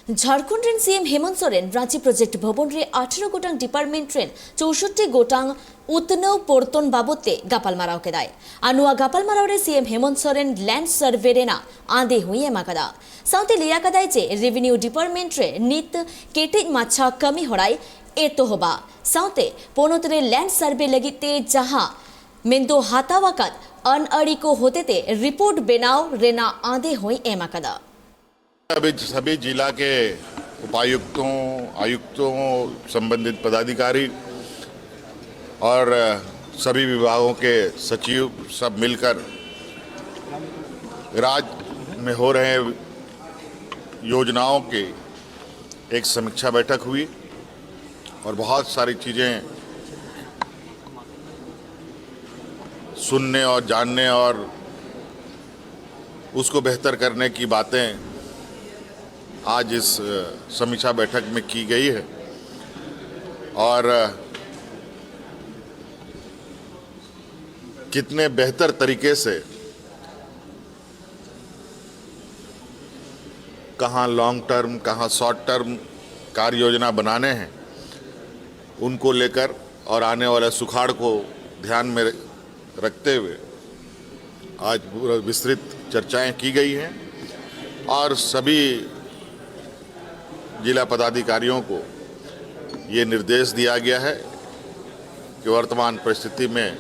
Jharkhand rain CM Hemant Soren Ranchi project भवन रे 18 गोटांग department rain 64 गोटांग उतनव पोर्तन बाबते गापालमाराव केदाय आनुआ गापालमाराव रे CM Hemant Soren land survey रेना आंदे हुई एमा कदा साउते लिया कदाय जे रेवेन्यू डिपार्टमेंट रे नित केटेज माछा कमी होड़ाई एतो होबा साउते पोनोतरे लैंड सर्वे लगिते जहां मेंदो हातावाकत अनअड़ी को होते ते रिपोर्ट बेनाव रेना आंदे हुई एमा कदा अभी सभी जिला के उपायुक्तों, आयुक्तों, संबंधित पदाधिकारी और सभी विभागों के सचिव सब मिलकर राज्य में हो रहे योजनाओं की एक समीक्षा बैठक हुई और बहुत सारी चीज़ें सुनने और जानने और उसको बेहतर करने की बातें आज इस समीक्षा बैठक में की गई है और कितने बेहतर तरीके से कहाँ लॉन्ग टर्म कहाँ शॉर्ट टर्म कार्य योजना बनाने हैं उनको लेकर और आने वाले सुखाड़ को ध्यान में रखते हुए आज पूरा विस्तृत चर्चाएं की गई हैं और सभी जिला पदाधिकारियों को ये निर्देश दिया गया है कि वर्तमान परिस्थिति में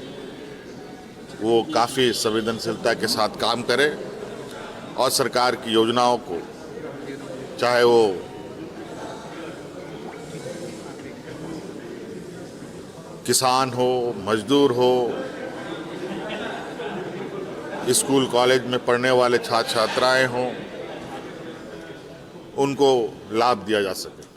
वो काफ़ी संवेदनशीलता के साथ काम करें और सरकार की योजनाओं को चाहे वो किसान हो, मजदूर हो, स्कूल कॉलेज में पढ़ने वाले छात्र छात्राएं हों, उनको लाभ दिया जा सके।